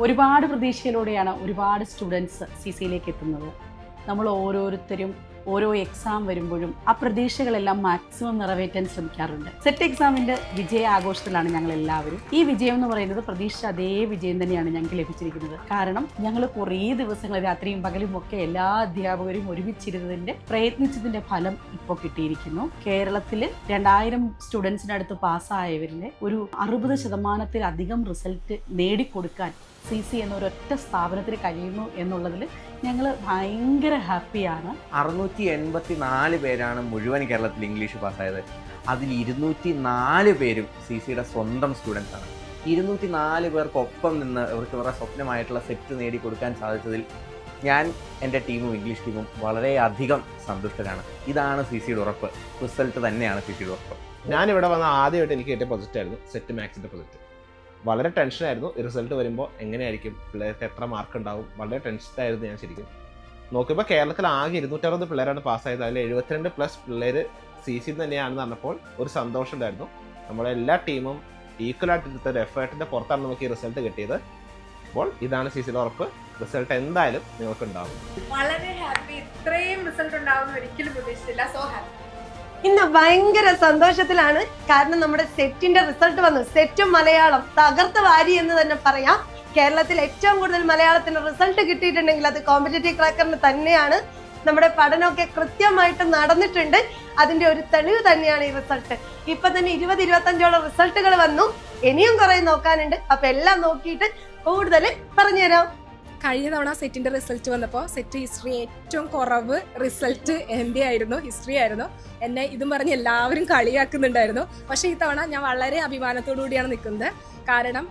ഒരുപാട് പ്രതീക്ഷയിലൂടെയാണ് ഒരുപാട് സ്റ്റുഡൻസ് CC-യിലേക്ക് എത്തുന്നത്. നമ്മൾ ഓരോരുത്തരും ഓരോ എക്സാം വരുമ്പോഴും ആ പ്രതീക്ഷകളെല്ലാം മാക്സിമം നിറവേറ്റാൻ ശ്രമിക്കാറുണ്ട്. സെറ്റ് എക്സാമിൻ്റെ വിജയ ആഘോഷത്തിലാണ് ഞങ്ങൾ എല്ലാവരും. ഈ വിജയം എന്ന് പറയുന്നത് പ്രതീക്ഷ അതേ വിജയം തന്നെയാണ് ഞങ്ങൾക്ക് ലഭിച്ചിരിക്കുന്നത്. കാരണം ഞങ്ങൾ കുറേ ദിവസങ്ങൾ രാത്രിയും പകലും ഒക്കെ എല്ലാ അധ്യാപകരും ഒരുമിച്ചിരുന്നതിൻ്റെ പ്രയത്നിച്ചതിൻ്റെ ഫലം ഇപ്പോൾ കിട്ടിയിരിക്കുന്നു. കേരളത്തിൽ 2000 സ്റ്റുഡൻസിനടുത്ത് പാസ്സായവരിലെ ഒരു 60% റിസൾട്ട് നേടിക്കൊടുക്കാൻ CC എന്ന ഒരൊറ്റ സ്ഥാപനത്തിന് കഴിയുന്നു എന്നുള്ളതിൽ ഞങ്ങൾ ഭയങ്കര ഹാപ്പിയാണ്. 684 പേരാണ് മുഴുവൻ കേരളത്തിൽ ഇംഗ്ലീഷ് പാസ്സായത്. അതിൽ 204 പേരും CC-യുടെ സ്വന്തം സ്റ്റുഡൻസ് ആണ്. 204 പേർക്കൊപ്പം നിന്ന് അവർക്ക് അവരുടെ സ്വപ്നമായിട്ടുള്ള സെറ്റ് നേടിക്കൊടുക്കാൻ സാധിച്ചതിൽ ഞാൻ എൻ്റെ ടീമും ഇംഗ്ലീഷ് ടീമും വളരെയധികം സന്തുഷ്ടരാണ്. ഇതാണ് CC-യുടെ ഉറപ്പ്. റിസൾട്ട് തന്നെയാണ് CC-യുടെ ഉറപ്പ്. ഞാനിവിടെ വന്ന ആദ്യമായിട്ട് എനിക്ക് കിട്ടിയ പ്രൊജക്റ്റായിരുന്നു സെറ്റ് മാത്സിൻ്റെ പ്രൊജക്റ്റ്. വളരെ ടെൻഷനായിരുന്നു റിസൾട്ട് വരുമ്പോൾ എങ്ങനെയായിരിക്കും, പിള്ളേർക്ക് എത്ര മാർക്ക് ഉണ്ടാവും, വളരെ ടെൻഷനായിരുന്നു ഞാൻ ശരിക്കും. നോക്കുമ്പോൾ കേരളത്തിൽ ആകെ 260 പിള്ളേരാണ് പാസ്സായത്. അതിൽ 72+ പിള്ളേർ CC തന്നെയാണെന്ന് പറഞ്ഞപ്പോൾ ഒരു സന്തോഷം ഉണ്ടായിരുന്നു. നമ്മുടെ എല്ലാ ടീമും ഈക്വലായിട്ട് എടുത്ത ഒരു എഫേർട്ടിൻ്റെ പുറത്താണ് നമുക്ക് ഈ റിസൾട്ട് കിട്ടിയത്. അപ്പോൾ ഇതാണ് CC-യുടെ ഉറപ്പ്. റിസൾട്ട് എന്തായാലും നിങ്ങൾക്ക് ഉണ്ടാവും. വളരെ ഹാപ്പി. ഇത്രയും റിസൾട്ട് ഉണ്ടാവുമെന്ന് ഒരിക്കലും പ്രതീക്ഷിച്ചില്ല. So happy. ഇന്ന് ഭയങ്കര സന്തോഷത്തിലാണ്. കാരണം നമ്മുടെ സെറ്റിന്റെ റിസൾട്ട് വന്നു. സെറ്റും മലയാളം തകർത്ത് വാരി എന്ന് തന്നെ പറയാം. കേരളത്തിൽ ഏറ്റവും കൂടുതൽ മലയാളത്തിന് റിസൾട്ട് കിട്ടിയിട്ടുണ്ടെങ്കിൽ അത് കോമ്പറ്റേറ്റീവ് ക്രാക്കറിന് തന്നെയാണ്. നമ്മുടെ പഠനമൊക്കെ കൃത്യമായിട്ട് നടന്നിട്ടുണ്ട്. അതിന്റെ ഒരു തെളിവ് തന്നെയാണ് ഈ റിസൾട്ട്. ഇപ്പൊ തന്നെ 20-25ഓളം റിസൾട്ടുകൾ വന്നു. ഇനിയും കുറെ നോക്കാനുണ്ട്. അപ്പൊ എല്ലാം നോക്കിയിട്ട് കൂടുതൽ പറഞ്ഞുതരാം. കഴിഞ്ഞ തവണ സെറ്റിന്റെ റിസൾട്ട് വന്നപ്പോൾ സെറ്റ് ഹിസ്റ്ററി ഏറ്റവും കുറവ് റിസൾട്ട് എൻ്റെ ആയിരുന്നു, ഹിസ്റ്ററി ആയിരുന്നു. എന്നെ ഇതും പറഞ്ഞ് എല്ലാവരും കളിയാക്കുന്നുണ്ടായിരുന്നു. പക്ഷേ ഈ തവണ ഞാൻ വളരെ അഭിമാനത്തോടു കൂടിയാണ് നിൽക്കുന്നത്. കാരണം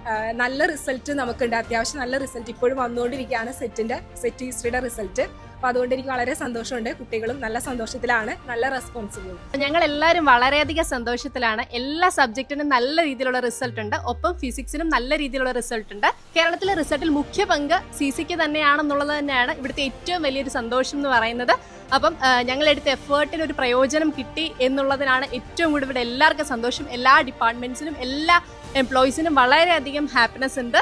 നല്ല റിസൾട്ട് നമുക്കുണ്ട്. അത്യാവശ്യം നല്ല റിസൾട്ട് ഇപ്പോഴും വന്നുകൊണ്ടിരിക്കുകയാണ് സെറ്റ് ഹിസ്റ്ററിയുടെ റിസൾട്ട്. അപ്പോൾ അതുകൊണ്ട് എനിക്ക് വളരെ സന്തോഷമുണ്ട്. കുട്ടികളും നല്ല സന്തോഷത്തിലാണ്, നല്ല റെസ്പോൺസിബിൾ. ഞങ്ങൾ എല്ലാവരും വളരെയധികം സന്തോഷത്തിലാണ്. എല്ലാ സബ്ജക്റ്റിനും നല്ല രീതിയിലുള്ള റിസൾട്ട് ഉണ്ട്. ഒപ്പം ഫിസിക്സിനും നല്ല രീതിയിലുള്ള റിസൾട്ട് ഉണ്ട്. കേരളത്തിലെ റിസൾട്ടിൽ മുഖ്യ പങ്ക് CC-ക്ക് തന്നെയാണെന്നുള്ളത് തന്നെയാണ് ഇവിടുത്തെ ഏറ്റവും വലിയൊരു സന്തോഷം എന്ന് പറയുന്നത്. അപ്പം ഞങ്ങളെടുത്ത എഫേർട്ടിന് ഒരു പ്രയോജനം കിട്ടി എന്നുള്ളതിനാണ് ഏറ്റവും കൂടുതൽ ഇവിടെ എല്ലാവർക്കും സന്തോഷം. എല്ലാ ഡിപ്പാർട്ട്മെന്റ്സിനും എല്ലാ എംപ്ലോയീസിനും വളരെയധികം ഹാപ്പിനെസ് ഉണ്ട്.